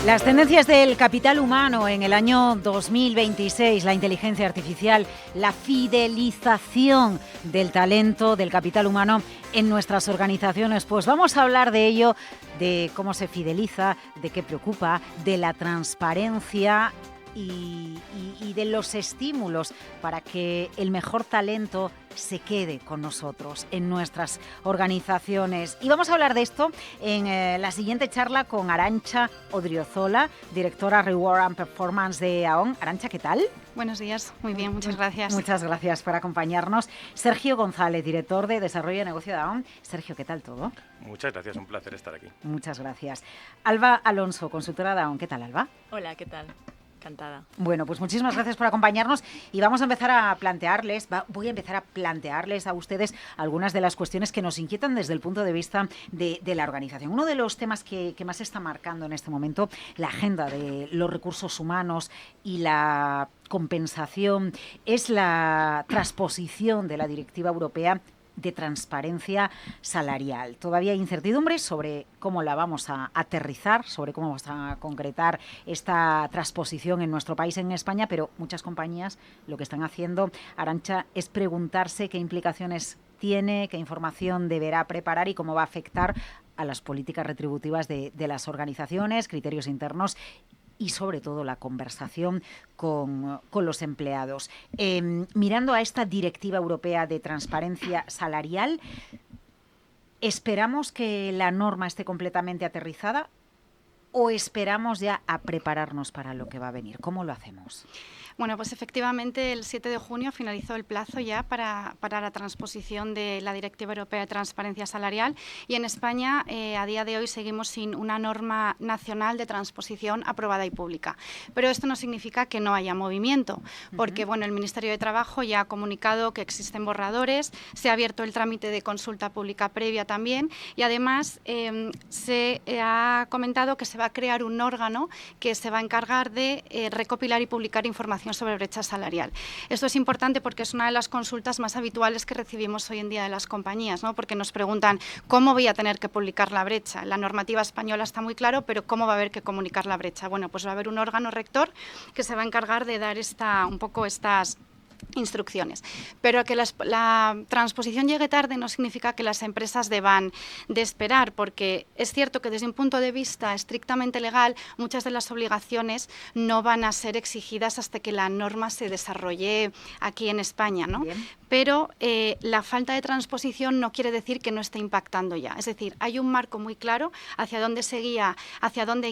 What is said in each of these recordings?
Las tendencias del capital humano en el año 2026, la inteligencia artificial, la fidelización del talento, del capital humano en nuestras organizaciones. Pues vamos a hablar de ello, de cómo se fideliza, de qué preocupa, de la transparencia y de los estímulos para que el mejor talento se quede con nosotros en nuestras organizaciones. Y vamos a hablar de esto en la siguiente charla con Arantxa Odriozola, directora Reward and Performance de Aon. Arantxa, ¿qué tal? Buenos días, muy bien, muchas gracias. Muchas gracias por acompañarnos. Sergio González, director de Desarrollo de Negocio de Aon. Sergio, ¿qué tal todo? Muchas gracias, un placer estar aquí. Muchas gracias. Alba Alonso, consultora de Aon. ¿Qué tal, Alba? Hola, ¿qué tal? Encantada. Bueno, pues muchísimas gracias por acompañarnos y vamos a empezar a plantearles, voy a empezar a plantearles a ustedes algunas de las cuestiones que nos inquietan desde el punto de vista de la organización. Uno de los temas que más está marcando en este momento la agenda de los recursos humanos y la compensación es la transposición de la Directiva Europea de transparencia salarial. Todavía hay incertidumbres sobre cómo la vamos a aterrizar, sobre cómo vamos a concretar esta transposición en nuestro país, en España, pero muchas compañías lo que están haciendo, Arantxa, es preguntarse qué implicaciones tiene, qué información deberá preparar y cómo va a afectar a las políticas retributivas de las organizaciones, criterios internos y sobre todo la conversación con los empleados. Mirando a esta Directiva Europea de Transparencia Salarial, ¿esperamos que la norma esté completamente aterrizada o esperamos ya a prepararnos para lo que va a venir? ¿Cómo lo hacemos? Bueno, pues efectivamente el 7 de junio finalizó el plazo ya para la transposición de la Directiva Europea de Transparencia Salarial y en España a día de hoy seguimos sin una norma nacional de transposición aprobada y pública. Pero esto no significa que no haya movimiento, porque bueno, el Ministerio de Trabajo ya ha comunicado que existen borradores, se ha abierto el trámite de consulta pública previa también y además se ha comentado que se va a crear un órgano que se va a encargar de recopilar y publicar información sobre brecha salarial. Esto es importante porque es una de las consultas más habituales que recibimos hoy en día de las compañías, ¿no? Porque nos preguntan ¿cómo voy a tener que publicar la brecha? La normativa española está muy claro, pero ¿cómo va a haber que comunicar la brecha? Bueno, pues va a haber un órgano rector que se va a encargar de dar un poco estas instrucciones, pero que la transposición llegue tarde no significa que las empresas deban de esperar, porque es cierto que desde un punto de vista estrictamente legal muchas de las obligaciones no van a ser exigidas hasta que la norma se desarrolle aquí en España, ¿no? Bien. Pero la falta de transposición no quiere decir que no esté impactando ya, es decir, hay un marco muy claro hacia dónde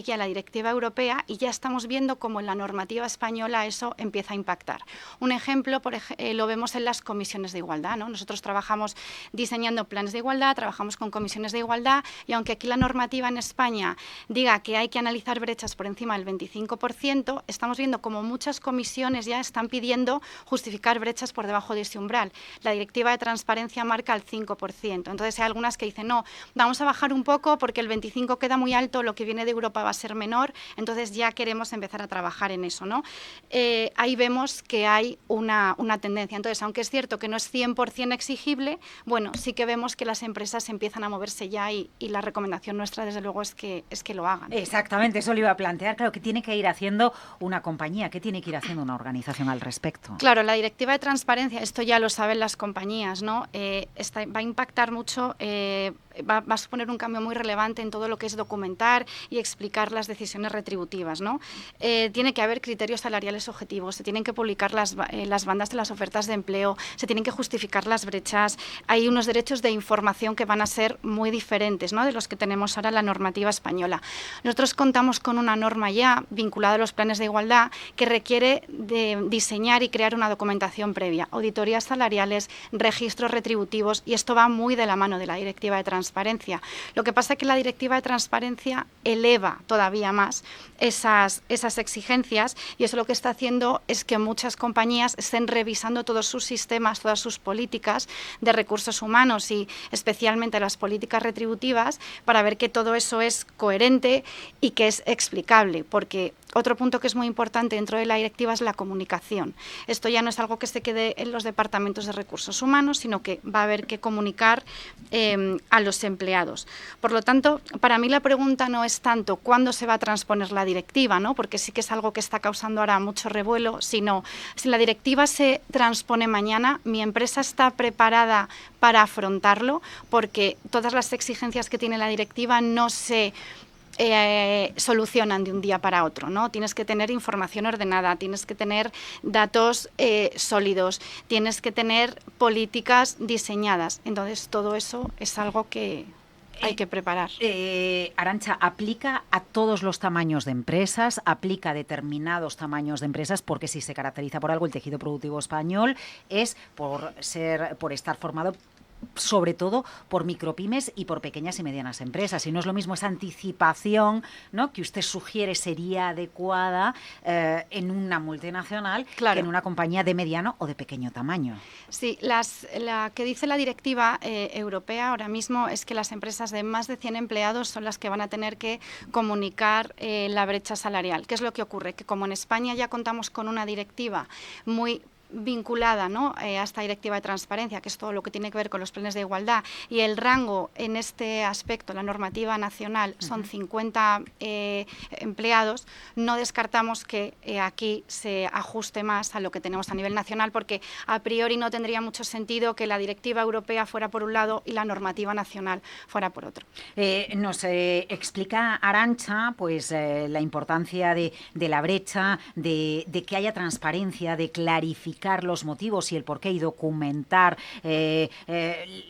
guía la Directiva Europea y ya estamos viendo cómo en la normativa española eso empieza a impactar. Un ejemplo lo vemos en las comisiones de igualdad, ¿no? Nosotros trabajamos diseñando planes de igualdad, trabajamos con comisiones de igualdad y aunque aquí la normativa en España diga que hay que analizar brechas por encima del 25%, estamos viendo como muchas comisiones ya están pidiendo justificar brechas por debajo de ese umbral. La Directiva de Transparencia marca el 5%, entonces hay algunas que dicen no, vamos a bajar un poco porque el 25% queda muy alto, lo que viene de Europa va a ser menor, entonces ya queremos empezar a trabajar en eso, ¿no? Ahí vemos que hay una tendencia. Entonces, aunque es cierto que no es 100% exigible, bueno, sí que vemos que las empresas empiezan a moverse ya y la recomendación nuestra, desde luego, es que lo hagan. Exactamente, eso lo iba a plantear. Claro, ¿qué tiene que ir haciendo una compañía? ¿Qué tiene que ir haciendo una organización al respecto? Claro, la Directiva de Transparencia, esto ya lo saben las compañías, ¿no? Va a impactar mucho, va a suponer un cambio muy relevante en todo lo que es documentar y explicar las decisiones retributivas, ¿no? Tiene que haber criterios salariales objetivos, se tienen que publicar las bandas de las ofertas de empleo, se tienen que justificar las brechas, hay unos derechos de información que van a ser muy diferentes, ¿no?, de los que tenemos ahora en la normativa española. Nosotros contamos con una norma ya vinculada a los planes de igualdad que requiere de diseñar y crear una documentación previa, auditorías salariales, registros retributivos, y esto va muy de la mano de la Directiva de Transparencia. Lo que pasa es que la Directiva de Transparencia eleva todavía más esas exigencias y eso lo que está haciendo es que muchas compañías estén revisando todos sus sistemas, todas sus políticas de recursos humanos y especialmente las políticas retributivas para ver que todo eso es coherente y que es explicable, porque otro punto que es muy importante dentro de la directiva es la comunicación. Esto ya no es algo que se quede en los departamentos departamentos de recursos humanos, sino que va a haber que comunicar a los empleados. Por lo tanto, para mí la pregunta no es tanto cuándo se va a transponer la directiva, ¿no? Porque sí que es algo que está causando ahora mucho revuelo, sino si la directiva se transpone mañana, mi empresa está preparada para afrontarlo, porque todas las exigencias que tiene la directiva no se solucionan de un día para otro, ¿no? Tienes que tener información ordenada, tienes que tener datos sólidos, tienes que tener políticas diseñadas. Entonces, todo eso es algo que hay que preparar. Arantxa, ¿aplica a todos los tamaños de empresas? ¿Aplica a determinados tamaños de empresas? Porque si se caracteriza por algo el tejido productivo español es por estar formado sobre todo por micropymes y por pequeñas y medianas empresas. Y no es lo mismo esa anticipación, ¿no?, que usted sugiere sería adecuada en una multinacional que en una compañía de mediano o de pequeño tamaño. Sí, la que dice la directiva europea ahora mismo es que las empresas de más de 100 empleados son las que van a tener que comunicar la brecha salarial. ¿Qué es lo que ocurre? Que como en España ya contamos con una directiva muy vinculada, ¿no?, a esta directiva de transparencia, que es todo lo que tiene que ver con los planes de igualdad, y el rango en este aspecto, la normativa nacional, son 50 empleados, no descartamos que aquí se ajuste más a lo que tenemos a nivel nacional, porque a priori no tendría mucho sentido que la directiva europea fuera por un lado y la normativa nacional fuera por otro. Nos explica Arantxa pues la importancia de la brecha, de que haya transparencia, de clarificar los motivos y el porqué y documentar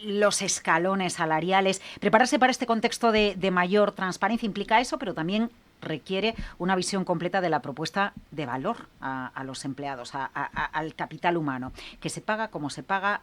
los escalones salariales. Prepararse para este contexto de mayor transparencia implica eso, pero también requiere una visión completa de la propuesta de valor a los empleados, al capital humano, que se paga, cómo se paga,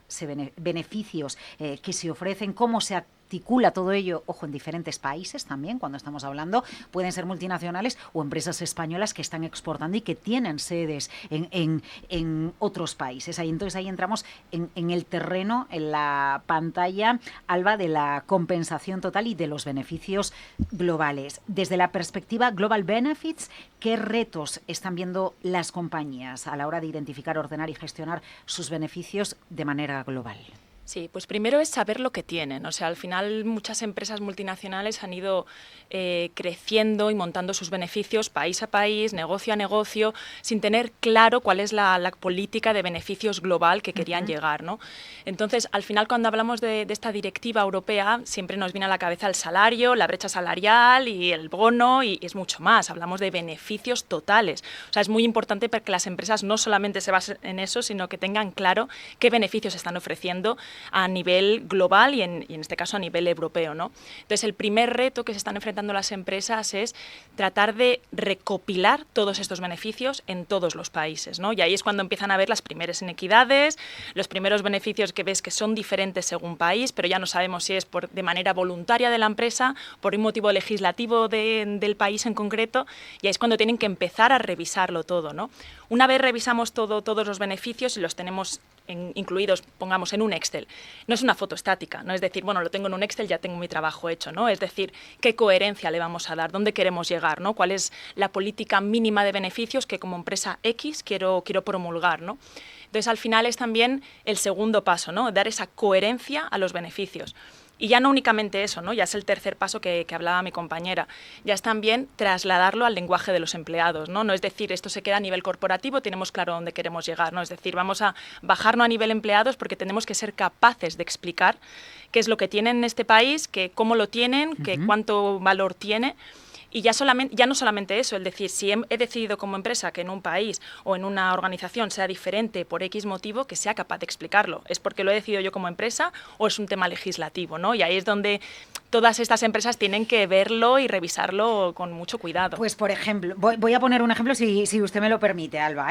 beneficios que se ofrecen, cómo se articula todo ello, ojo, en diferentes países también, cuando estamos hablando, pueden ser multinacionales o empresas españolas que están exportando y que tienen sedes en otros países. Entonces ahí entramos en el terreno, en la pantalla, Alba, de la compensación total y de los beneficios globales. Desde la perspectiva Global Benefits, ¿qué retos están viendo las compañías a la hora de identificar, ordenar y gestionar sus beneficios de manera global? Sí, pues primero es saber lo que tienen. O sea, al final muchas empresas multinacionales han ido creciendo y montando sus beneficios país a país, negocio a negocio, sin tener claro cuál es la política de beneficios global que querían llegar, ¿no? Entonces, al final, cuando hablamos de esta directiva europea, siempre nos viene a la cabeza el salario, la brecha salarial y el bono, y es mucho más. Hablamos de beneficios totales. O sea, es muy importante para que las empresas no solamente se basen en eso, sino que tengan claro qué beneficios están ofreciendo a nivel global y en este caso a nivel europeo, ¿no? Entonces, el primer reto que se están enfrentando las empresas es tratar de recopilar todos estos beneficios en todos los países, ¿no? Y ahí es cuando empiezan a ver las primeras inequidades, los primeros beneficios que ves que son diferentes según país, pero ya no sabemos si es de manera voluntaria de la empresa, por un motivo legislativo del país en concreto, y ahí es cuando tienen que empezar a revisarlo todo, ¿no? Una vez revisamos todos los beneficios y los tenemos incluidos, pongamos, en un Excel, no es una foto estática, no es decir, bueno, lo tengo en un Excel, ya tengo mi trabajo hecho, ¿no? Es decir, qué coherencia le vamos a dar, dónde queremos llegar, ¿no? Cuál es la política mínima de beneficios que como empresa X quiero promulgar, ¿no? Entonces, al final es también el segundo paso, ¿no? Dar esa coherencia a los beneficios. Y ya no únicamente eso, ¿no? Ya es el tercer paso que hablaba mi compañera. Ya es también trasladarlo al lenguaje de los empleados, ¿no? No es decir, esto se queda a nivel corporativo, tenemos claro dónde queremos llegar, ¿no? Es decir, vamos a bajarlo a nivel empleados porque tenemos que ser capaces de explicar qué es lo que tienen en este país, cómo lo tienen, cuánto valor tiene. Y ya no solamente eso, es decir, si he decidido como empresa que en un país o en una organización sea diferente por X motivo, que sea capaz de explicarlo. ¿Es porque lo he decidido yo como empresa o es un tema legislativo, ¿no? Y ahí es donde todas estas empresas tienen que verlo y revisarlo con mucho cuidado. Pues, por ejemplo, voy a poner un ejemplo si usted me lo permite, Alba,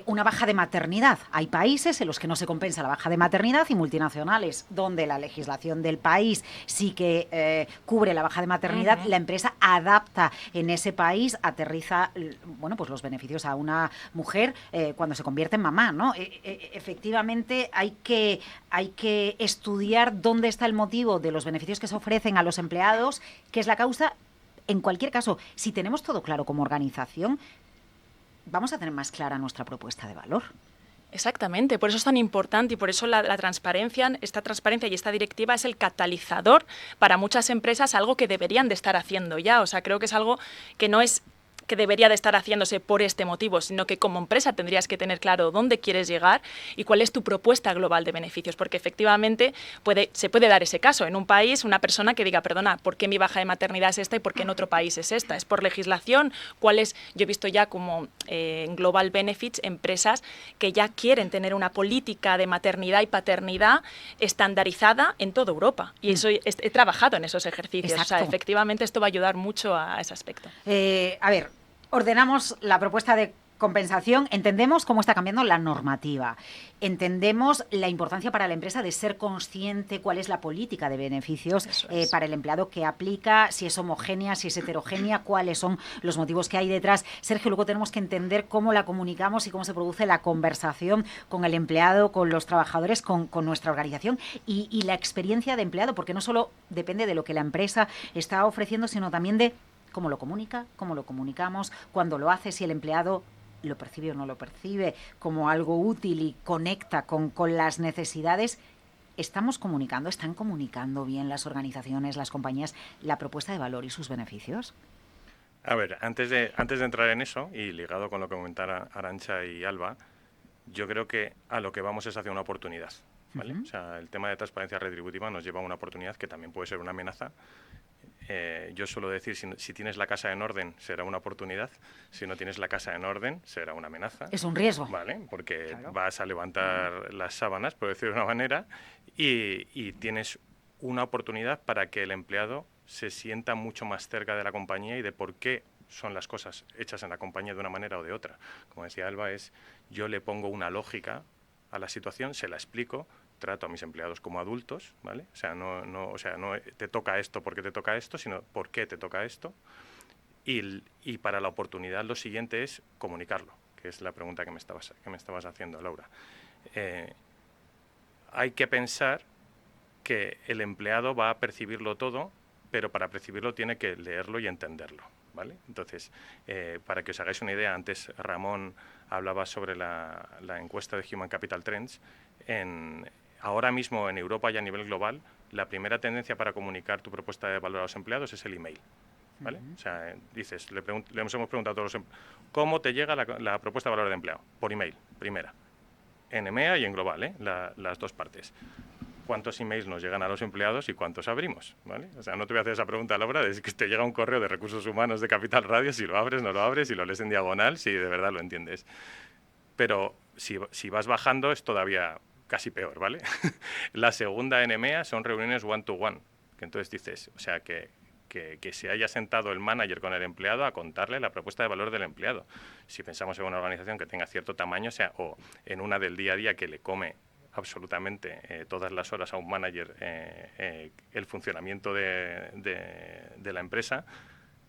una baja de maternidad. Hay países en los que no se compensa la baja de maternidad y multinacionales donde la legislación del país sí que cubre la baja de maternidad, la empresa adapta en ese país, aterriza, bueno, pues los beneficios a una mujer cuando se convierte en mamá, ¿no? Efectivamente hay que estudiar dónde está el motivo de los beneficios que se ofrecen a los empleados, qué es la causa. En cualquier caso, si tenemos todo claro como organización, vamos a tener más clara nuestra propuesta de valor. Exactamente, por eso es tan importante y por eso la transparencia, esta transparencia y esta directiva es el catalizador para muchas empresas, algo que deberían de estar haciendo ya. O sea, creo que es algo que no es que debería de estar haciéndose por este motivo, sino que como empresa tendrías que tener claro dónde quieres llegar y cuál es tu propuesta global de beneficios, porque efectivamente se puede dar ese caso. En un país, una persona que diga, perdona, ¿por qué mi baja de maternidad es esta y por qué en otro país es esta? ¿Es por legislación? ¿Cuál es? Yo he visto ya como en Global Benefits empresas que ya quieren tener una política de maternidad y paternidad estandarizada en toda Europa. Y eso he trabajado en esos ejercicios. Exacto. O sea, efectivamente esto va a ayudar mucho a ese aspecto. A ver, ordenamos la propuesta de compensación, entendemos cómo está cambiando la normativa, entendemos la importancia para la empresa de ser consciente cuál es la política de beneficios para el empleado que aplica, si es homogénea, si es heterogénea, cuáles son los motivos que hay detrás. Sergio, luego tenemos que entender cómo la comunicamos y cómo se produce la conversación con el empleado, con los trabajadores, con nuestra organización y la experiencia de empleado, porque no solo depende de lo que la empresa está ofreciendo, sino también de cómo lo comunica, cómo lo comunicamos, cuándo lo hace, si el empleado lo percibe o no lo percibe como algo útil y conecta con las necesidades. ¿Están comunicando bien las organizaciones, las compañías, la propuesta de valor y sus beneficios? A ver, antes de entrar en eso, y ligado con lo que comentaron Arantxa y Alba, yo creo que a lo que vamos es hacia una oportunidad, ¿vale? O sea, el tema de transparencia retributiva nos lleva a una oportunidad que también puede ser una amenaza. Yo suelo decir, si tienes la casa en orden, será una oportunidad. Si no tienes la casa en orden, será una amenaza. Es un riesgo. ¿Vale? Porque claro, vas a levantar las sábanas, por decirlo de una manera, y tienes una oportunidad para que el empleado se sienta mucho más cerca de la compañía y de por qué son las cosas hechas en la compañía de una manera o de otra. Como decía Alba, yo le pongo una lógica a la situación, se la explico, trato a mis empleados como adultos, ¿vale? O sea, no te toca esto porque te toca esto, sino por qué te toca esto. Y para la oportunidad lo siguiente es comunicarlo, que es la pregunta que me estabas haciendo, Laura. Hay que pensar que el empleado va a percibirlo todo, pero para percibirlo tiene que leerlo y entenderlo, ¿vale? Entonces, para que os hagáis una idea, antes Ramón hablaba sobre la encuesta de Human Capital Trends. Ahora mismo en Europa y a nivel global, la primera tendencia para comunicar tu propuesta de valor a los empleados es el email, ¿vale? O sea, dices, le hemos preguntado a todos los ¿cómo te llega la propuesta de valor de empleado? Por email, primera. En EMEA y en global, las dos partes. ¿Cuántos emails nos llegan a los empleados y cuántos abrimos? ¿Vale? O sea, no te voy a hacer esa pregunta, Laura, de que te llega un correo de recursos humanos de Capital Radio, si lo abres, no lo abres, si lo lees en diagonal, si de verdad lo entiendes. Pero si vas bajando es todavía casi peor, ¿vale? La segunda en EMEA son reuniones one-to-one, que entonces dices, o sea, que se haya sentado el manager con el empleado a contarle la propuesta de valor del empleado. Si pensamos en una organización que tenga cierto tamaño, o en una del día a día que le come absolutamente todas las horas a un manager el funcionamiento de la empresa,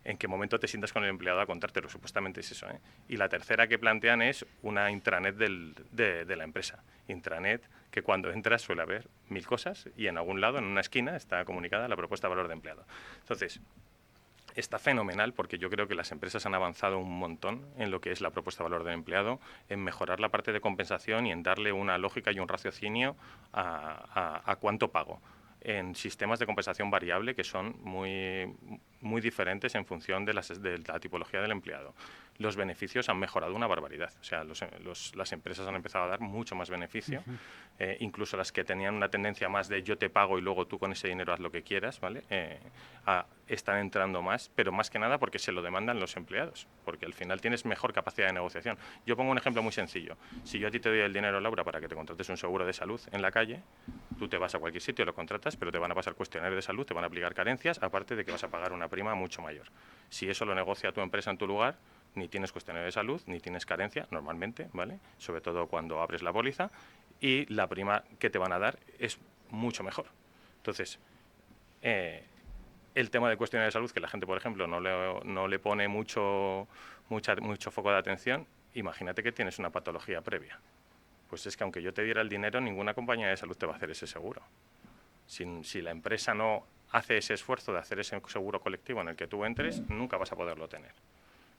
¿en qué momento te sientas con el empleado a contártelo? Supuestamente es eso, ¿eh? Y la tercera que plantean es una intranet de la empresa. Intranet que cuando entras suele haber 1000 cosas y en algún lado, en una esquina, está comunicada la propuesta de valor de empleado. Entonces, está fenomenal porque yo creo que las empresas han avanzado un montón en lo que es la propuesta de valor del empleado, en mejorar la parte de compensación y en darle una lógica y un raciocinio a cuánto pago, en sistemas de compensación variable que son muy diferentes en función de la tipología del empleado. Los beneficios han mejorado una barbaridad. O sea, las empresas han empezado a dar mucho más beneficio, incluso las que tenían una tendencia más de yo te pago y luego tú con ese dinero haz lo que quieras, ¿vale? Están entrando más, pero más que nada porque se lo demandan los empleados, porque al final tienes mejor capacidad de negociación. Yo pongo un ejemplo muy sencillo. Si yo a ti te doy el dinero, Laura, para que te contrates un seguro de salud en la calle, tú te vas a cualquier sitio, lo contratas, pero te van a pasar cuestionarios de salud, te van a aplicar carencias, aparte de que vas a pagar una prima mucho mayor. Si eso lo negocia tu empresa en tu lugar, ni tienes cuestionario de salud, ni tienes carencia, normalmente, ¿vale? Sobre todo cuando abres la póliza, y la prima que te van a dar es mucho mejor. Entonces, el tema de cuestionario de salud, que la gente, por ejemplo, no le pone mucho foco de atención, imagínate que tienes una patología previa. Pues es que aunque yo te diera el dinero, ninguna compañía de salud te va a hacer ese seguro. Si la empresa no hace ese esfuerzo de hacer ese seguro colectivo en el que tú entres, nunca vas a poderlo tener,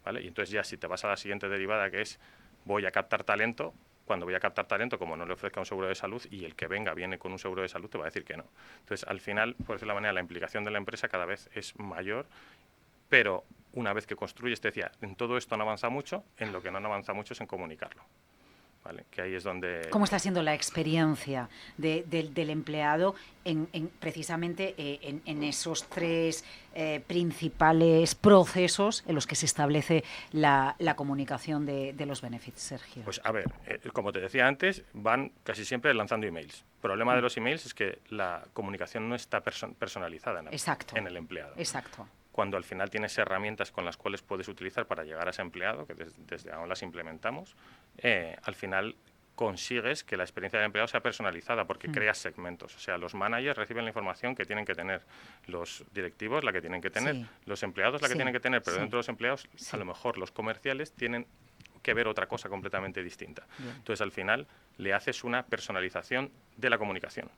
¿vale? Y entonces ya si te vas a la siguiente derivada, que es voy a captar talento, cuando voy a captar talento, como no le ofrezca un seguro de salud, y el que viene con un seguro de salud, te va a decir que no. Entonces, al final, por decirlo de la manera, la implicación de la empresa cada vez es mayor, pero una vez que construyes, te decía, en todo esto no avanza mucho, en lo que no avanza mucho es en comunicarlo. ¿Vale? Que ahí es donde... ¿Cómo está siendo la experiencia del empleado precisamente en esos tres principales procesos en los que se establece la comunicación de los benefits, Sergio? Pues a ver, como te decía antes, van casi siempre lanzando emails. El problema de los emails es que la comunicación no está personalizada en el empleado. Exacto. Cuando al final tienes herramientas con las cuales puedes utilizar para llegar a ese empleado, que desde ahora las implementamos, al final consigues que la experiencia del empleado sea personalizada porque creas segmentos. O sea, los managers reciben la información que tienen que tener, los directivos la que tienen que tener, los empleados la que tienen que tener, pero dentro de los empleados, a lo mejor los comerciales tienen que ver otra cosa completamente distinta. Bien. Entonces, al final, le haces una personalización de la comunicación.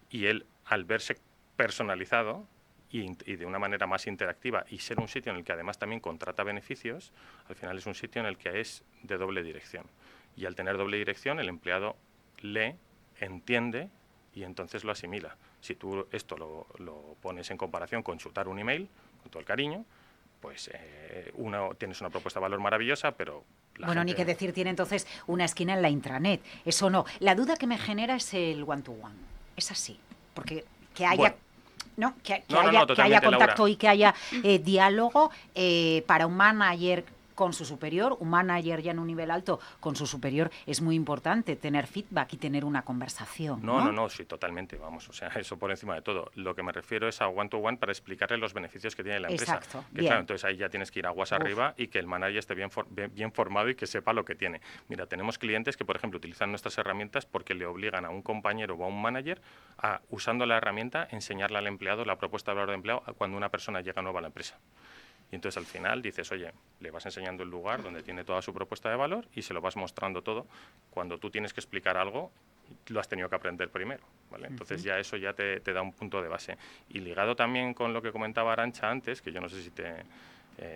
Y él, al verse personalizado, y de una manera más interactiva y ser un sitio en el que además también contrata beneficios, al final es un sitio en el que es de doble dirección. Y al tener doble dirección, el empleado lee, entiende y entonces lo asimila. Si tú esto lo pones en comparación con chutar un email, con todo el cariño, pues tienes una propuesta de valor maravillosa, pero... Bueno, ni que decir, tiene entonces una esquina en la intranet. Eso no. La duda que me genera es el one-to-one. Es así. Porque que haya... Bueno, ¿no? Que haya contacto, Laura, y que haya diálogo para un manager con su superior, un manager ya en un nivel alto con su superior, es muy importante tener feedback y tener una conversación. No, sí, totalmente, vamos, o sea, eso por encima de todo. Lo que me refiero es a one-to-one para explicarle los beneficios que tiene la empresa. Exacto, que, claro, entonces ahí ya tienes que ir aguas arriba y que el manager esté bien formado y que sepa lo que tiene. Mira, tenemos clientes que, por ejemplo, utilizan nuestras herramientas porque le obligan a un compañero o a un manager a, usando la herramienta, enseñarle al empleado la propuesta de valor de empleado cuando una persona llega nueva a la empresa. Y entonces al final dices, oye, le vas enseñando el lugar donde tiene toda su propuesta de valor y se lo vas mostrando todo. Cuando tú tienes que explicar algo, lo has tenido que aprender primero, ¿vale? Entonces ya eso ya te da un punto de base. Y ligado también con lo que comentaba Arantxa antes, que yo no sé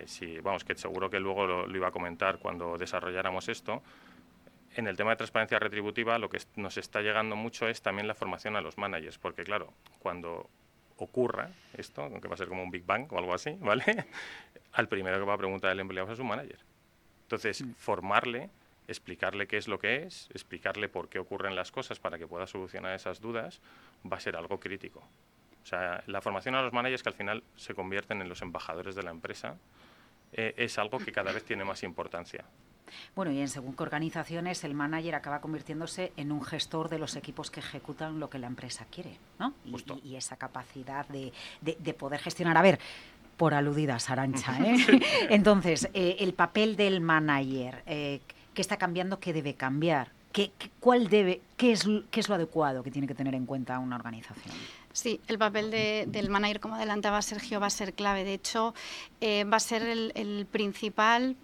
si vamos, que seguro que luego lo iba a comentar cuando desarrolláramos esto, en el tema de transparencia retributiva lo que nos está llegando mucho es también la formación a los managers, porque claro, cuando ocurra esto, aunque va a ser como un Big Bang o algo así, ¿vale? Al primero que va a preguntar el empleado es un manager. Entonces, formarle, explicarle qué es lo que es, explicarle por qué ocurren las cosas para que pueda solucionar esas dudas, va a ser algo crítico. O sea, la formación a los managers, que al final se convierten en los embajadores de la empresa, es algo que cada vez tiene más importancia. Bueno, y en según qué organizaciones, el manager acaba convirtiéndose en un gestor de los equipos que ejecutan lo que la empresa quiere, ¿no? Y esa capacidad de poder gestionar. A ver, por aludidas, Arantxa, ¿eh? Entonces, el papel del manager, ¿qué está cambiando? ¿Qué debe cambiar? ¿Qué es lo adecuado que tiene que tener en cuenta una organización? Sí, el papel del manager, como adelantaba Sergio, va a ser clave. De hecho, va a ser el principal...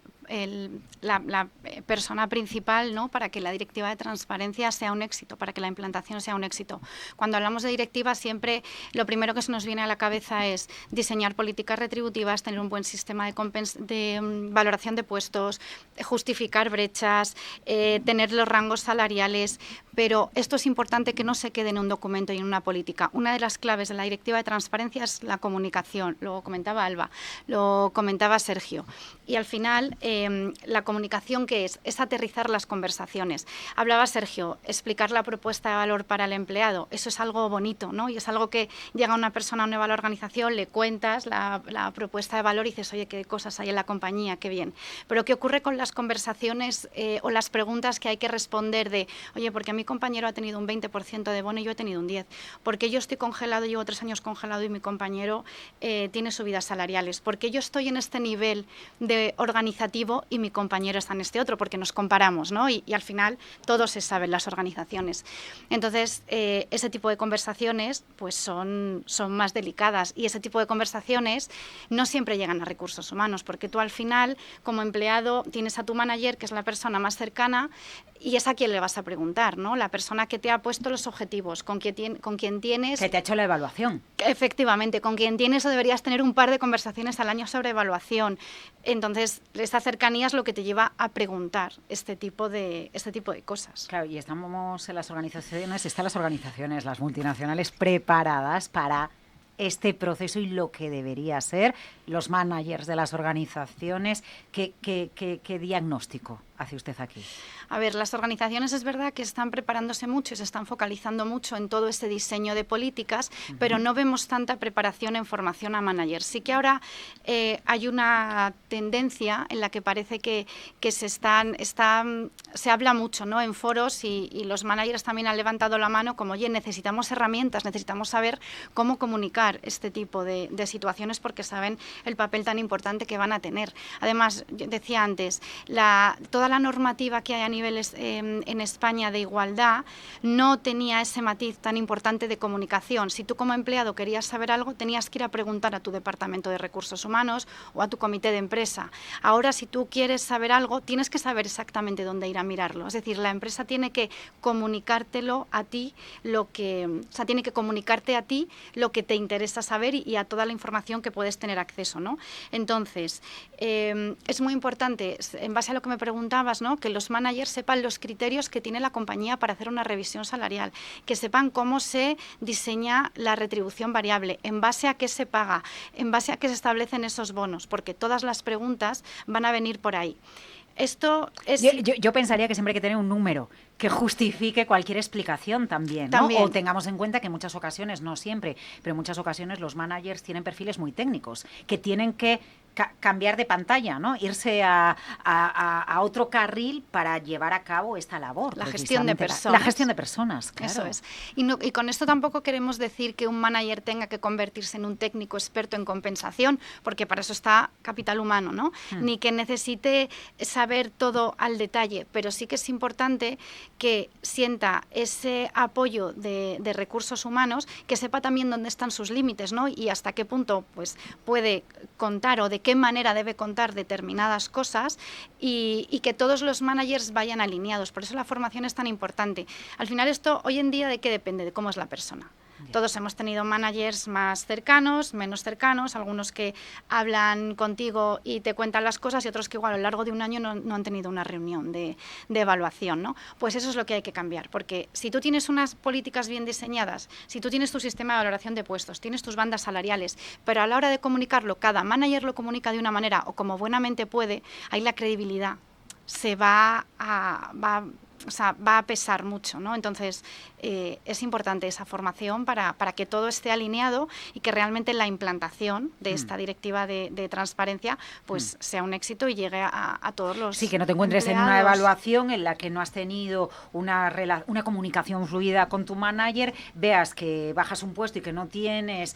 la persona principal, ¿no?, para que la directiva de transparencia sea un éxito, para que la implantación sea un éxito. Cuando hablamos de directiva, siempre lo primero que se nos viene a la cabeza es diseñar políticas retributivas, tener un buen sistema de valoración de puestos, justificar brechas, tener los rangos salariales, pero esto es importante que no se quede en un documento y en una política. Una de las claves de la directiva de transparencia es la comunicación, lo comentaba Alba, lo comentaba Sergio, y al final la comunicación, ¿qué es? Es aterrizar las conversaciones. Hablaba Sergio, explicar la propuesta de valor para el empleado, eso es algo bonito, ¿no? Y es algo que llega una persona nueva a la organización, le cuentas la propuesta de valor y dices, oye, qué cosas hay en la compañía, qué bien. Pero ¿qué ocurre con las conversaciones o las preguntas que hay que responder de, oye, porque mi compañero ha tenido un 20% de bono y yo he tenido un 10%? Porque yo estoy congelado, llevo 3 años congelado y mi compañero tiene subidas salariales. Porque yo estoy en este nivel de organizativo y mi compañero está en este otro, porque nos comparamos, ¿no? Y al final todo se sabe en las organizaciones. Entonces, ese tipo de conversaciones pues son más delicadas, y ese tipo de conversaciones no siempre llegan a recursos humanos, porque tú al final, como empleado, tienes a tu manager, que es la persona más cercana, y es a quien le vas a preguntar, ¿no? La persona que te ha puesto los objetivos, con quien tienes... Que te ha hecho la evaluación. Efectivamente, con quien tienes o deberías tener un par de conversaciones al año sobre evaluación. Entonces, esa cercanía es lo que te lleva a preguntar este tipo de cosas. Claro, y están las organizaciones, las multinacionales preparadas para este proceso y lo que debería ser. Los managers de las organizaciones, ¿qué diagnóstico hace usted aquí? A ver, las organizaciones es verdad que están preparándose mucho y se están focalizando mucho en todo este diseño de políticas, pero no vemos tanta preparación en formación a managers. Sí que ahora hay una tendencia en la que parece que se habla mucho, ¿no?, en foros, y los managers también han levantado la mano como, oye, necesitamos herramientas, necesitamos saber cómo comunicar este tipo de situaciones, porque saben el papel tan importante que van a tener. Además, yo decía antes, toda la normativa que hay a nivel en España de igualdad no tenía ese matiz tan importante de comunicación. Si tú como empleado querías saber algo, tenías que ir a preguntar a tu departamento de recursos humanos o a tu comité de empresa. Ahora, si tú quieres saber algo, tienes que saber exactamente dónde ir a mirarlo. Es decir, la empresa tiene que comunicártelo a ti, tiene que comunicarte a ti lo que te interesa saber y a toda la información que puedes tener acceso, ¿no? Entonces, es muy importante, en base a lo que me preguntabas, ¿no?, que los managers sepan los criterios que tiene la compañía para hacer una revisión salarial, que sepan cómo se diseña la retribución variable, en base a qué se paga, en base a qué se establecen esos bonos, porque todas las preguntas van a venir por ahí. Esto es... Yo pensaría que siempre hay que tener un número que justifique cualquier explicación también, ¿no? También. O tengamos en cuenta que en muchas ocasiones, no siempre, pero en muchas ocasiones los managers tienen perfiles muy técnicos, que tienen que cambiar de pantalla, ¿no? Irse a otro carril para llevar a cabo esta labor. La gestión de personas. La gestión de personas, claro. Eso es. Y con esto tampoco queremos decir que un manager tenga que convertirse en un técnico experto en compensación, porque para eso está capital humano, ¿no? Ni que necesite saber todo al detalle, pero sí que es importante que sienta ese apoyo de recursos humanos, que sepa también dónde están sus límites, ¿no? Y hasta qué punto pues puede contar o de qué manera debe contar determinadas cosas, y que todos los managers vayan alineados. Por eso la formación es tan importante. Al final esto, hoy en día, ¿de qué depende? De cómo es la persona. Todos hemos tenido managers más cercanos, menos cercanos, algunos que hablan contigo y te cuentan las cosas, y otros que igual a lo largo de un año no han tenido una reunión de evaluación, ¿no? Pues eso es lo que hay que cambiar, porque si tú tienes unas políticas bien diseñadas, si tú tienes tu sistema de valoración de puestos, tienes tus bandas salariales, pero a la hora de comunicarlo, cada manager lo comunica de una manera o como buenamente puede, ahí la credibilidad se va a pesar mucho, ¿no? Entonces, es importante esa formación para que todo esté alineado y que realmente la implantación de esta directiva de transparencia pues sea un éxito y llegue a todos los Sí, que no te encuentres empleados. en una evaluación en la que no has tenido una comunicación fluida con tu manager, veas que bajas un puesto y que no tienes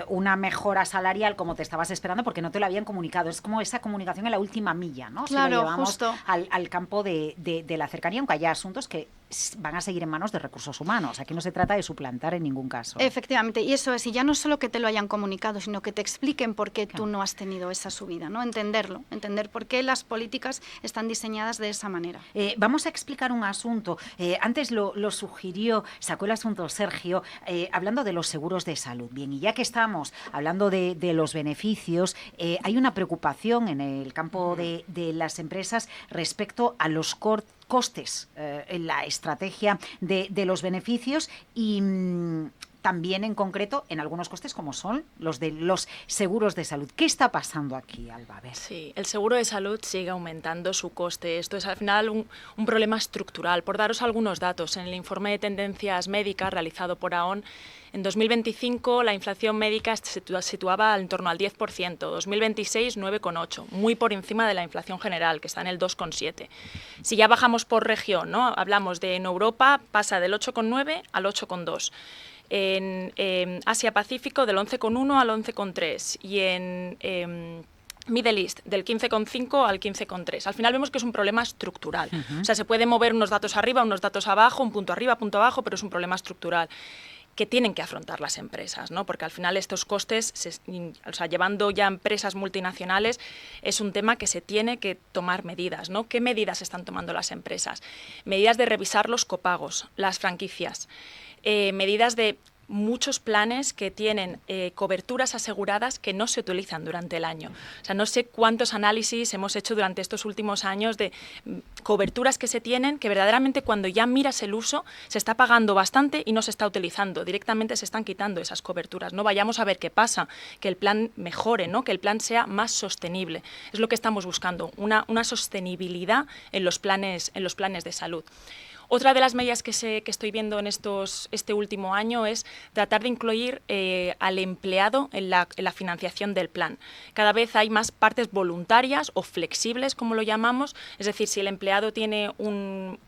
una mejora salarial como te estabas esperando porque no te lo habían comunicado. Es como esa comunicación en la última milla, ¿no? Claro, si lo llevamos justo. al campo de la cercanía, aunque haya asuntos que van a seguir en manos de recursos humanos. Aquí no se trata de suplantar en ningún caso. Efectivamente, y eso es, y ya no solo que te lo hayan comunicado, sino que te expliquen por qué tú no has tenido esa subida, ¿no? Entender por qué las políticas están diseñadas de esa manera. Vamos a explicar un asunto. Antes lo sugirió, sacó el asunto Sergio, hablando de los seguros de salud. Bien, y ya que estamos hablando de los beneficios, hay una preocupación en el campo de las empresas respecto a los costes en la estrategia de los beneficios y también en concreto en algunos costes como son los de los seguros de salud. ¿Qué está pasando aquí, Alba? A ver. Sí, el seguro de salud sigue aumentando su coste. Esto es al final un problema estructural. Por daros algunos datos, en el informe de tendencias médicas realizado por AON, en 2025 la inflación médica se situaba en torno al 10%, 2026 9,8%, muy por encima de la inflación general, que está en el 2,7%. Si ya bajamos por región, ¿no? Hablamos de en Europa pasa del 8,9% al 8,2%. En Asia-Pacífico del 11,1 al 11,3 y en Middle East del 15,5 al 15,3. Al final vemos que es un problema estructural. O sea, se pueden mover unos datos arriba, unos datos abajo, un punto arriba, punto abajo, pero es un problema estructural que tienen que afrontar las empresas, ¿no? Porque al final estos costes, llevando ya empresas multinacionales, es un tema que se tiene que tomar medidas, ¿no? ¿Qué medidas están tomando las empresas? Medidas de revisar los copagos, las franquicias, medidas de muchos planes que tienen coberturas aseguradas que no se utilizan durante el año. O sea, no sé cuántos análisis hemos hecho durante estos últimos años de coberturas que se tienen, que verdaderamente cuando ya miras el uso se está pagando bastante y no se está utilizando. Directamente se están quitando esas coberturas. No vayamos a ver qué pasa, que el plan mejore, ¿no? Que el plan sea más sostenible. Es lo que estamos buscando, una sostenibilidad en los planes de salud. Otra de las medidas que estoy viendo en este último año es tratar de incluir al empleado en la financiación del plan. Cada vez hay más partes voluntarias o flexibles, como lo llamamos, es decir, si el empleado tiene un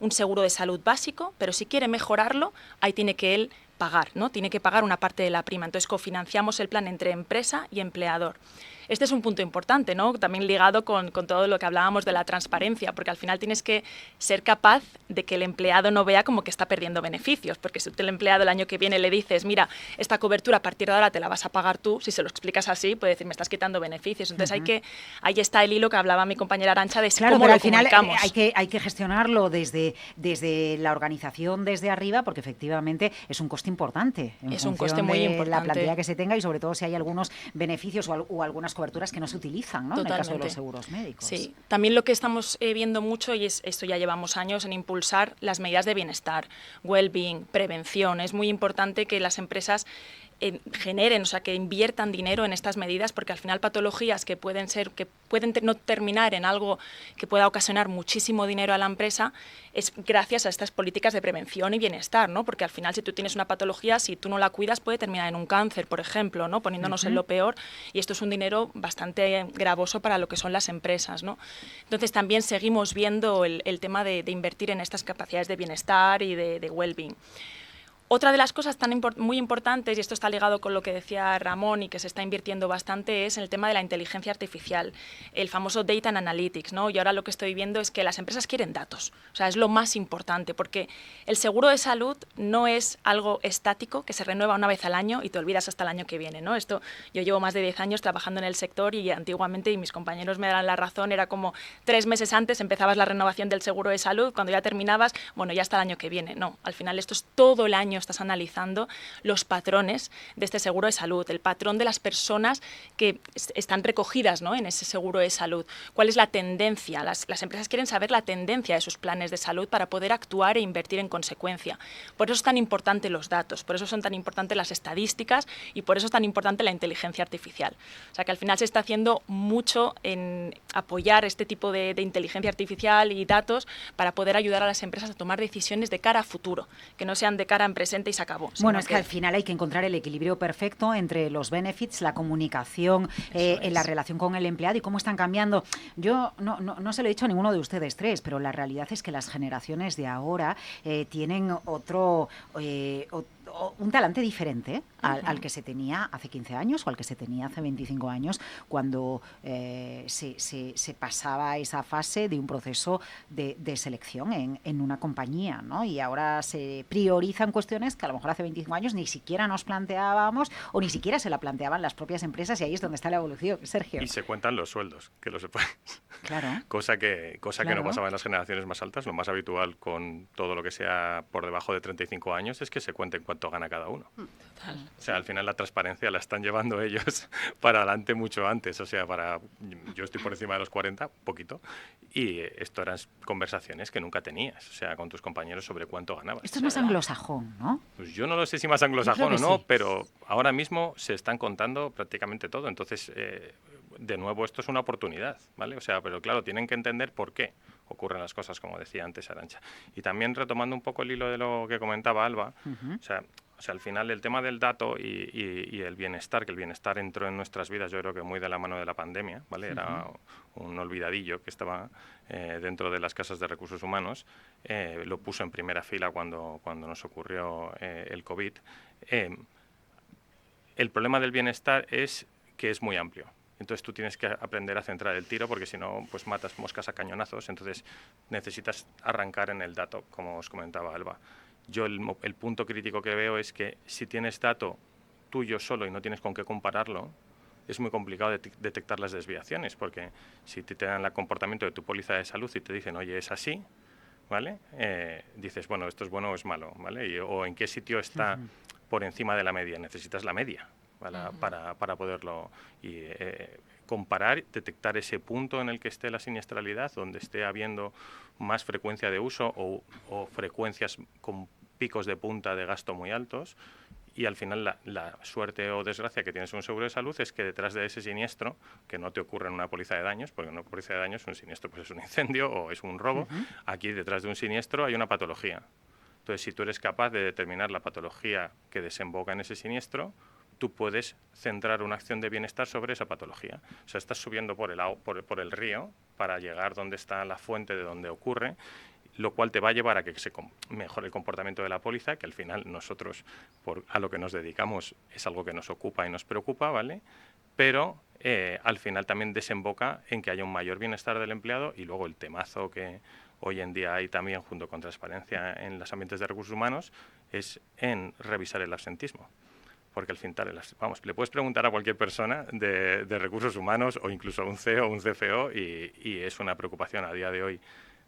seguro de salud básico, pero si quiere mejorarlo, ahí tiene que él pagar, ¿no? Tiene que pagar una parte de la prima. Entonces, cofinanciamos el plan entre empresa y empleador. Este es un punto importante, ¿no? También ligado con todo lo que hablábamos de la transparencia, porque al final tienes que ser capaz de que el empleado no vea como que está perdiendo beneficios, porque si tú el empleado el año que viene le dices, mira, esta cobertura a partir de ahora te la vas a pagar tú, si se lo explicas así, puede decir, me estás quitando beneficios. Entonces ahí está el hilo que hablaba mi compañera Arantxa de claro, cómo pero lo al final comunicamos. hay que gestionarlo desde la organización, desde arriba, porque efectivamente es un coste importante. Es un coste muy importante. La plantilla que se tenga y sobre todo si hay algunos beneficios o algunas coberturas que no se utilizan, ¿no? En el caso de los seguros médicos. Sí, también lo que estamos viendo mucho, y esto ya llevamos años, en impulsar las medidas de bienestar, well-being, prevención. Es muy importante que las empresas generen, o sea, que inviertan dinero en estas medidas, porque al final patologías que pueden no terminar en algo que pueda ocasionar muchísimo dinero a la empresa, es gracias a estas políticas de prevención y bienestar, ¿no? Porque al final, si tú tienes una patología, si tú no la cuidas, puede terminar en un cáncer, por ejemplo, ¿no? Poniéndonos en lo peor, y esto es un dinero bastante gravoso para lo que son las empresas, ¿no? Entonces, también seguimos viendo el tema de invertir en estas capacidades de bienestar y de well-being. Otra de las cosas muy importantes, y esto está ligado con lo que decía Ramón y que se está invirtiendo bastante, es en el tema de la inteligencia artificial, el famoso Data and Analytics, ¿no? Y ahora lo que estoy viendo es que las empresas quieren datos, o sea, es lo más importante, porque el seguro de salud no es algo estático que se renueva una vez al año y te olvidas hasta el año que viene, ¿no? Esto, yo llevo más de 10 años trabajando en el sector y antiguamente, y mis compañeros me dan la razón, era como 3 meses antes empezabas la renovación del seguro de salud, cuando ya terminabas, bueno, ya hasta el año que viene. No, al final esto es todo el año. Estás analizando los patrones de este seguro de salud, el patrón de las personas que están recogidas, ¿no? En ese seguro de salud. ¿Cuál es la tendencia? Las empresas quieren saber la tendencia de sus planes de salud para poder actuar e invertir en consecuencia. Por eso es tan importante los datos, por eso son tan importantes las estadísticas y por eso es tan importante la inteligencia artificial. O sea que al final se está haciendo mucho en apoyar este tipo de inteligencia artificial y datos para poder ayudar a las empresas a tomar decisiones de cara a futuro, que no sean de cara en presente y se acabó. Bueno, es que al final hay que encontrar el equilibrio perfecto entre los benefits, la comunicación, en la relación con el empleado y cómo están cambiando. Yo no se lo he dicho a ninguno de ustedes tres, pero la realidad es que las generaciones de ahora tienen un talante diferente al que se tenía hace 15 años o al que se tenía hace 25 años, cuando se pasaba esa fase de un proceso de selección en una compañía, ¿no? Y ahora se priorizan cuestiones que a lo mejor hace 25 años ni siquiera nos planteábamos o ni siquiera se la planteaban las propias empresas, y ahí es donde está la evolución, Sergio. Y se cuentan los sueldos, que lo sepáis. Claro. Cosa que no pasaba en las generaciones más altas. Lo más habitual con todo lo que sea por debajo de 35 años es que se cuenten cuánto gana cada uno. Total. O sea, al final la transparencia la están llevando ellos para adelante mucho antes. O sea, yo estoy por encima de los 40, poquito, y esto eran conversaciones que nunca tenías, o sea, con tus compañeros sobre cuánto ganabas. Esto es más anglosajón, ¿no? Pues yo no lo sé si más anglosajón o no, sí. pero ahora mismo se están contando prácticamente todo. Entonces, de nuevo, esto es una oportunidad, ¿vale? O sea, pero claro, tienen que entender por qué ocurren las cosas, como decía antes Arantxa. Y también retomando un poco el hilo de lo que comentaba Alba, o sea, al final el tema del dato y el bienestar, que el bienestar entró en nuestras vidas, yo creo que muy de la mano de la pandemia, ¿vale? Era un olvidadillo que estaba dentro de las casas de recursos humanos, lo puso en primera fila cuando nos ocurrió el COVID. El problema del bienestar es que es muy amplio. Entonces tú tienes que aprender a centrar el tiro, porque si no, pues matas moscas a cañonazos. Entonces necesitas arrancar en el dato, como os comentaba Alba. Yo el punto crítico que veo es que si tienes dato tuyo solo y no tienes con qué compararlo, es muy complicado detectar las desviaciones, porque si te dan el comportamiento de tu póliza de salud y te dicen, oye, es así, ¿vale? Dices, bueno, esto es bueno o es malo, ¿vale? O en qué sitio está por encima de la media, necesitas la media para poderlo comparar, detectar ese punto en el que esté la siniestralidad, donde esté habiendo más frecuencia de uso o frecuencias con picos de punta de gasto muy altos. Y al final la suerte o desgracia que tienes en un seguro de salud es que detrás de ese siniestro, que no te ocurre en una póliza de daños, porque en una póliza de daños un siniestro pues es un incendio o es un robo, aquí detrás de un siniestro hay una patología. Entonces, si tú eres capaz de determinar la patología que desemboca en ese siniestro, tú puedes centrar una acción de bienestar sobre esa patología. O sea, estás subiendo por el río para llegar donde está la fuente de donde ocurre, lo cual te va a llevar a que se mejore el comportamiento de la póliza, que al final nosotros, a lo que nos dedicamos, es algo que nos ocupa y nos preocupa, ¿vale? Pero al final también desemboca en que haya un mayor bienestar del empleado y luego el temazo que hoy en día hay también, junto con transparencia en los ambientes de recursos humanos, es en revisar el absentismo. Porque al final, le puedes preguntar a cualquier persona de recursos humanos o incluso a un CEO o un CFO y es una preocupación a día de hoy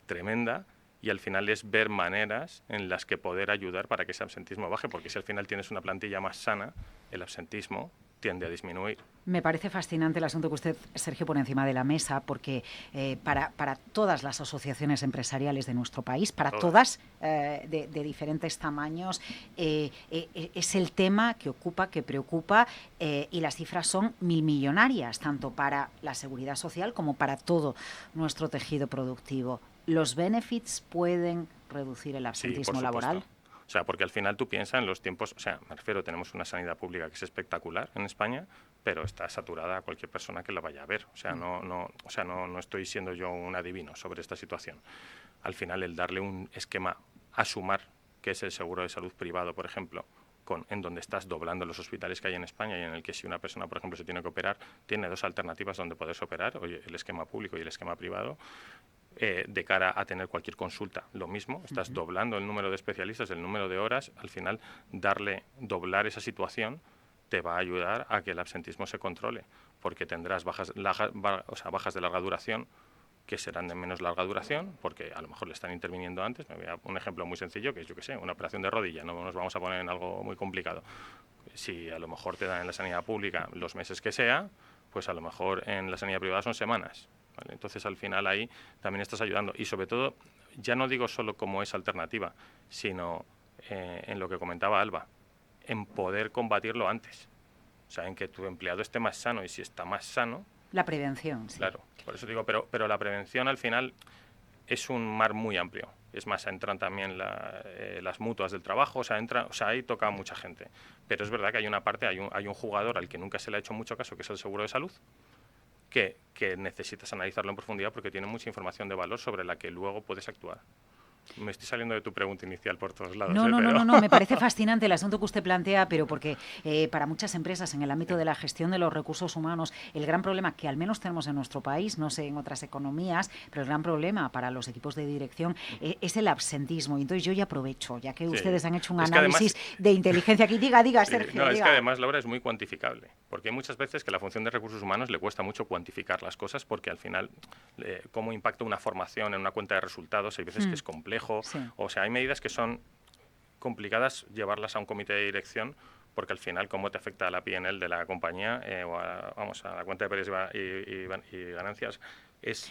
tremenda. Y al final es ver maneras en las que poder ayudar para que ese absentismo baje, porque si al final tienes una plantilla más sana, el absentismo tiende a disminuir. Me parece fascinante el asunto que usted, Sergio, pone encima de la mesa, porque para todas las asociaciones empresariales de nuestro país, para todas de diferentes tamaños, es el tema que ocupa, que preocupa, y las cifras son milmillonarias, tanto para la seguridad social como para todo nuestro tejido productivo. ¿Los benefits pueden reducir el absentismo laboral? O sea, porque al final tú piensas en los tiempos, o sea, me refiero, tenemos una sanidad pública que es espectacular en España, pero está saturada a cualquier persona que la vaya a ver. O sea, no estoy siendo yo un adivino sobre esta situación. Al final, el darle un esquema a sumar, que es el seguro de salud privado, por ejemplo, en donde estás doblando los hospitales que hay en España y en el que si una persona, por ejemplo, se tiene que operar, tiene dos alternativas donde poderse operar, el esquema público y el esquema privado. De cara a tener cualquier consulta, lo mismo, estás doblando el número de especialistas, el número de horas, al final doblar esa situación te va a ayudar a que el absentismo se controle, porque tendrás bajas de larga duración que serán de menos larga duración, porque a lo mejor le están interviniendo antes. Me voy a un ejemplo muy sencillo, que es, yo que sé, una operación de rodilla, no nos vamos a poner en algo muy complicado. Si a lo mejor te dan en la sanidad pública los meses que sea, pues a lo mejor en la sanidad privada son semanas. ¿Vale? Entonces, al final ahí también estás ayudando. Y sobre todo, ya no digo solo como es alternativa, sino en lo que comentaba Alba, en poder combatirlo antes. O sea, en que tu empleado esté más sano, y si está más sano... La prevención, sí. Claro, por eso digo, pero la prevención al final es un mar muy amplio. Es más, entran también las mutuas del trabajo, o sea, ahí toca a mucha gente. Pero es verdad que hay una parte, hay un jugador al que nunca se le ha hecho mucho caso, que es el seguro de salud, que necesitas analizarlo en profundidad porque tiene mucha información de valor sobre la que luego puedes actuar. Me estoy saliendo de tu pregunta inicial por todos lados. No, me parece fascinante el asunto que usted plantea, pero porque para muchas empresas en el ámbito de la gestión de los recursos humanos, el gran problema que al menos tenemos en nuestro país, no sé en otras economías, pero el gran problema para los equipos de dirección es el absentismo. Y entonces yo ya aprovecho, ya que ustedes han hecho un análisis de inteligencia aquí. Diga, Sergio. No, es que además, Laura, es muy cuantificable, porque hay muchas veces que la función de recursos humanos le cuesta mucho cuantificar las cosas, porque al final, cómo impacta una formación en una cuenta de resultados, hay veces que es complejo. Sí. O sea, hay medidas que son complicadas llevarlas a un comité de dirección, porque al final cómo te afecta a la P&L de la compañía o a la cuenta de pérdidas y ganancias.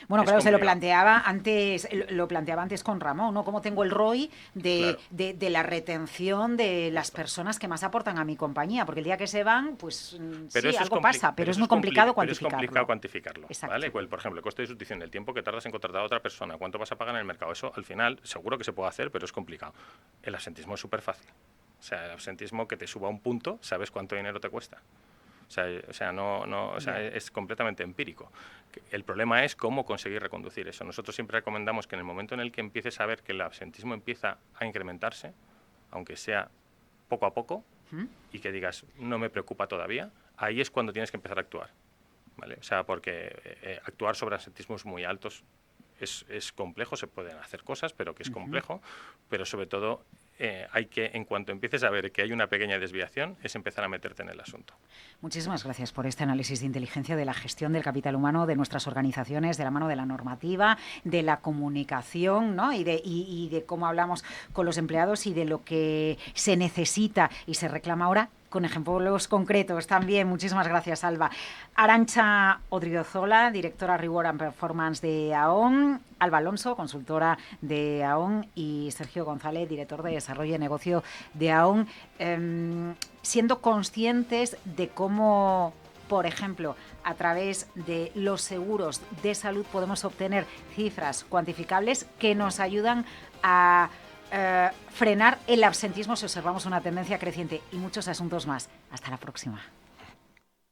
Bueno, claro, se lo planteaba antes con Ramón, ¿no? Cómo tengo el ROI de la retención de las personas que más aportan a mi compañía, porque el día que se van, pues sí, algo pasa, pero es muy complicado cuantificarlo. Pero es complicado cuantificarlo, ¿vale? Pues, por ejemplo, el coste de sustitución, el tiempo que tardas en contratar a otra persona, cuánto vas a pagar en el mercado, eso al final seguro que se puede hacer, pero es complicado. El absentismo es súper fácil. O sea, el absentismo que te suba a un punto, sabes cuánto dinero te cuesta. Es completamente empírico. El problema es cómo conseguir reconducir eso. Nosotros siempre recomendamos que en el momento en el que empieces a ver que el absentismo empieza a incrementarse, aunque sea poco a poco, y que digas, no me preocupa todavía, ahí es cuando tienes que empezar a actuar, ¿vale? O sea, porque actuar sobre absentismos muy altos es complejo, se pueden hacer cosas, pero que es complejo, pero sobre todo hay que, en cuanto empieces a ver que hay una pequeña desviación, es empezar a meterte en el asunto. Muchísimas gracias por este análisis de inteligencia de la gestión del capital humano de nuestras organizaciones, de la mano de la normativa, de la comunicación, ¿no? y de cómo hablamos con los empleados y de lo que se necesita y se reclama ahora, con ejemplos concretos también. Muchísimas gracias, Alba. Arantxa Odriozola, directora Reward and Performance de AON, Alba Alonso, consultora de AON, y Sergio González, director de Desarrollo de Negocio de AON, siendo conscientes de cómo, por ejemplo, a través de los seguros de salud podemos obtener cifras cuantificables que nos ayudan a frenar el absentismo si observamos una tendencia creciente, y muchos asuntos más. Hasta la próxima.